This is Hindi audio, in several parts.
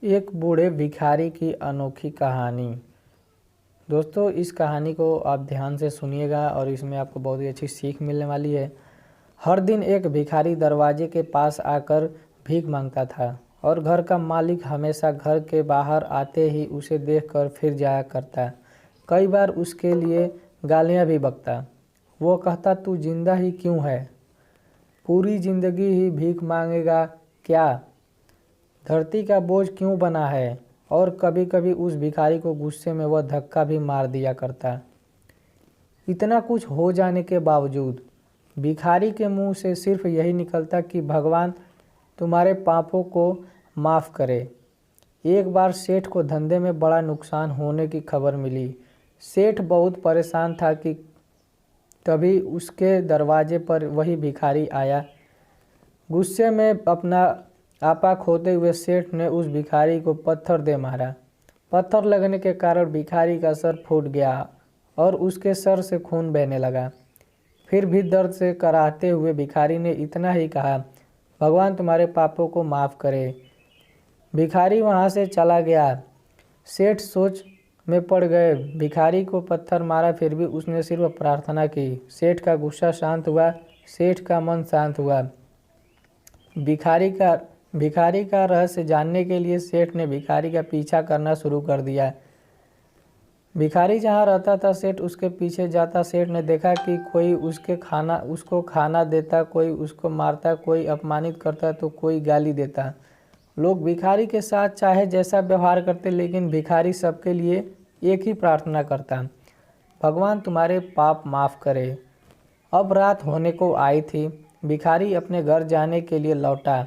एक बूढ़े भिखारी की अनोखी कहानी। दोस्तों, इस कहानी को आप ध्यान से सुनिएगा और इसमें आपको बहुत ही अच्छी सीख मिलने वाली है। हर दिन एक भिखारी दरवाजे के पास आकर भीख मांगता था और घर का मालिक हमेशा घर के बाहर आते ही उसे देखकर फिर जाया करता। कई बार उसके लिए गालियां भी बकता। वो कहता, तू जिंदा ही क्यों है? पूरी जिंदगी ही भीख मांगेगा क्या? धरती का बोझ क्यों बना है? और कभी कभी उस भिखारी को गुस्से में वह धक्का भी मार दिया करता। इतना कुछ हो जाने के बावजूद भिखारी के मुंह से सिर्फ यही निकलता कि भगवान तुम्हारे पापों को माफ़ करे। एक बार सेठ को धंधे में बड़ा नुकसान होने की खबर मिली। सेठ बहुत परेशान था कि तभी उसके दरवाजे पर वही भिखारी आया। गुस्से में अपना आपा खोते हुए सेठ ने उस भिखारी को पत्थर दे मारा। पत्थर लगने के कारण भिखारी का सर फूट गया और उसके सर से खून बहने लगा। फिर भी दर्द से कराहते हुए भिखारी ने इतना ही कहा, भगवान तुम्हारे पापों को माफ़ करे। भिखारी वहाँ से चला गया। सेठ सोच में पड़ गए। भिखारी को पत्थर मारा, फिर भी उसने सिर्फ प्रार्थना की। सेठ का गुस्सा शांत हुआ, सेठ का मन शांत हुआ। भिखारी का रहस्य जानने के लिए सेठ ने भिखारी का पीछा करना शुरू कर दिया। भिखारी जहाँ रहता था सेठ उसके पीछे जाता। सेठ ने देखा कि कोई उसको खाना देता, कोई उसको मारता, कोई अपमानित करता तो कोई गाली देता। लोग भिखारी के साथ चाहे जैसा व्यवहार करते, लेकिन भिखारी सबके लिए एक ही प्रार्थना करता, भगवान तुम्हारे पाप माफ़ करे। अब रात होने को आई थी। भिखारी अपने घर जाने के लिए लौटा।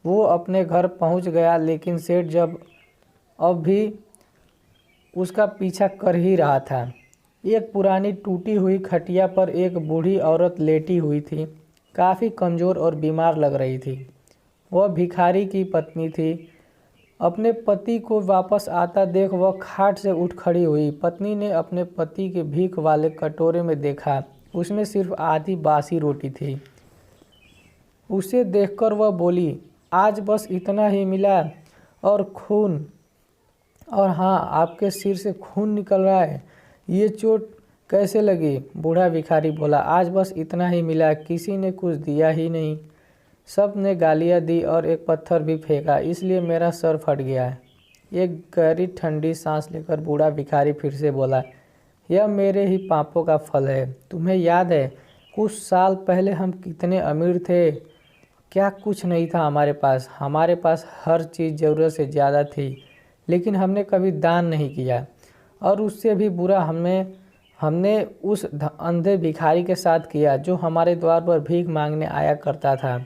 वो अपने घर पहुंच गया, लेकिन सेठ अब भी उसका पीछा कर ही रहा था। एक पुरानी टूटी हुई खटिया पर एक बूढ़ी औरत लेटी हुई थी। काफ़ी कमज़ोर और बीमार लग रही थी। वह भिखारी की पत्नी थी। अपने पति को वापस आता देख वह खाट से उठ खड़ी हुई। पत्नी ने अपने पति के भीख वाले कटोरे में देखा, उसमें सिर्फ आधी बासी रोटी थी। उसे देखकर वह बोली, आज बस इतना ही मिला और हाँ, आपके सिर से खून निकल रहा है। ये चोट कैसे लगी? बूढ़ा भिखारी बोला, आज बस इतना ही मिला, किसी ने कुछ दिया ही नहीं। सब ने गालियाँ दी और एक पत्थर भी फेंका, इसलिए मेरा सर फट गया है। एक गहरी ठंडी सांस लेकर बूढ़ा भिखारी फिर से बोला, यह मेरे ही पापों का फल है। तुम्हें याद है कुछ साल पहले हम कितने अमीर थे? क्या कुछ नहीं था हमारे पास हर चीज़ ज़रूरत से ज़्यादा थी, लेकिन हमने कभी दान नहीं किया। और उससे भी बुरा हमने उस अंधे भिखारी के साथ किया जो हमारे द्वार पर भीख मांगने आया करता था।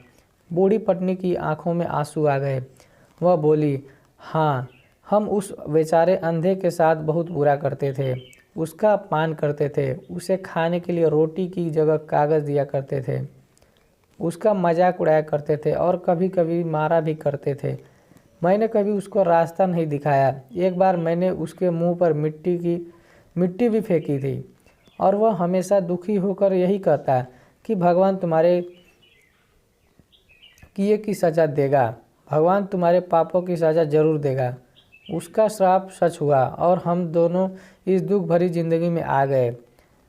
बूढ़ी पत्नी की आंखों में आंसू आ गए। वह बोली, हाँ, हम उस बेचारे अंधे के साथ बहुत बुरा करते थे। उसका अपमान करते थे, उसे खाने के लिए रोटी की जगह कागज़ दिया करते थे, उसका मजाक उड़ाया करते थे और कभी कभी मारा भी करते थे। मैंने कभी उसको रास्ता नहीं दिखाया। एक बार मैंने उसके मुंह पर मिट्टी भी फेंकी थी और वह हमेशा दुखी होकर यही कहता कि भगवान तुम्हारे किए की सज़ा देगा, भगवान तुम्हारे पापों की सज़ा जरूर देगा। उसका श्राप सच हुआ और हम दोनों इस दुख भरी जिंदगी में आ गए।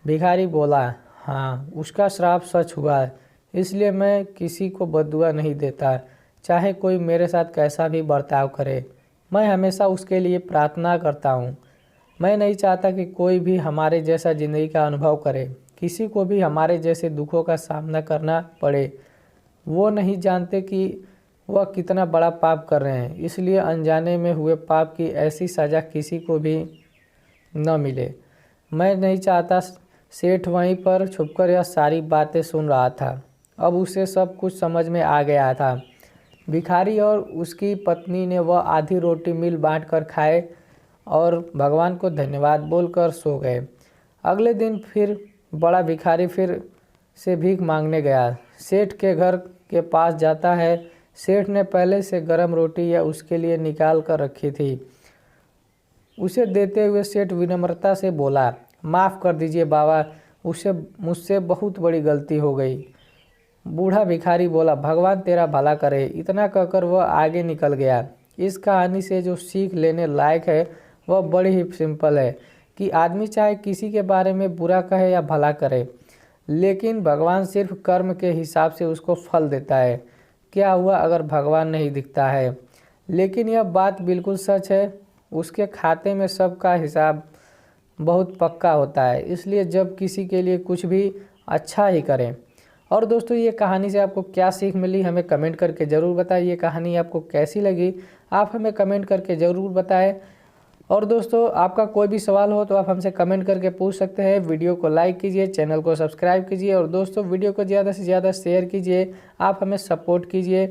भिखारी बोला, हाँ, उसका श्राप सच हुआ, इसलिए मैं किसी को बद्दुआ नहीं देता, चाहे कोई मेरे साथ कैसा भी बर्ताव करे। मैं हमेशा उसके लिए प्रार्थना करता हूँ। मैं नहीं चाहता कि कोई भी हमारे जैसा ज़िंदगी का अनुभव करे, किसी को भी हमारे जैसे दुखों का सामना करना पड़े। वो नहीं जानते कि वह कितना बड़ा पाप कर रहे हैं, इसलिए अनजाने में हुए पाप की ऐसी सज़ा किसी को भी न मिले। मैं नहीं चाहता। सेठ वहीं पर छुपकर यह सारी बातें सुन रहा था। अब उसे सब कुछ समझ में आ गया था। भिखारी और उसकी पत्नी ने वह आधी रोटी मिल बांट कर खाए और भगवान को धन्यवाद बोलकर सो गए। अगले दिन फिर बड़ा भिखारी फिर से भीख मांगने गया। सेठ के घर के पास जाता है। सेठ ने पहले से गर्म रोटी या उसके लिए निकाल कर रखी थी। उसे देते हुए सेठ विनम्रता से बोला, माफ़ कर दीजिए बाबा, मुझसे बहुत बड़ी गलती हो गई। बूढ़ा भिखारी बोला, भगवान तेरा भला करे। इतना कहकर वह आगे निकल गया। इस कहानी से जो सीख लेने लायक है वह बड़ी ही सिंपल है कि आदमी चाहे किसी के बारे में बुरा कहे या भला करे, लेकिन भगवान सिर्फ कर्म के हिसाब से उसको फल देता है। क्या हुआ अगर भगवान नहीं दिखता है? लेकिन यह बात बिल्कुल सच है, उसके खाते में सबका हिसाब बहुत पक्का होता है। इसलिए जब किसी के लिए कुछ भी अच्छा ही करें। और दोस्तों, ये कहानी से आपको क्या सीख मिली हमें कमेंट करके ज़रूर बताइए। ये कहानी आपको कैसी लगी आप हमें कमेंट करके ज़रूर बताएं। और दोस्तों, आपका कोई भी सवाल हो तो आप हमसे कमेंट करके पूछ सकते हैं। वीडियो को लाइक कीजिए, चैनल को सब्सक्राइब कीजिए और दोस्तों वीडियो को ज़्यादा से ज़्यादा शेयर कीजिए। आप हमें सपोर्ट कीजिए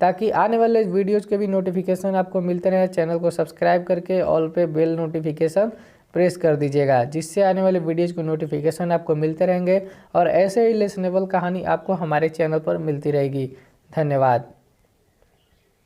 ताकि आने वाले वीडियोज़ के भी नोटिफिकेशन आपको मिलते रहे। चैनल को सब्सक्राइब करके ऑल पे बेल नोटिफिकेशन प्रेस कर दीजिएगा, जिससे आने वाले वीडियोज़ के नोटिफिकेशन आपको मिलते रहेंगे और ऐसे ही लेसनेबल कहानी आपको हमारे चैनल पर मिलती रहेगी। धन्यवाद।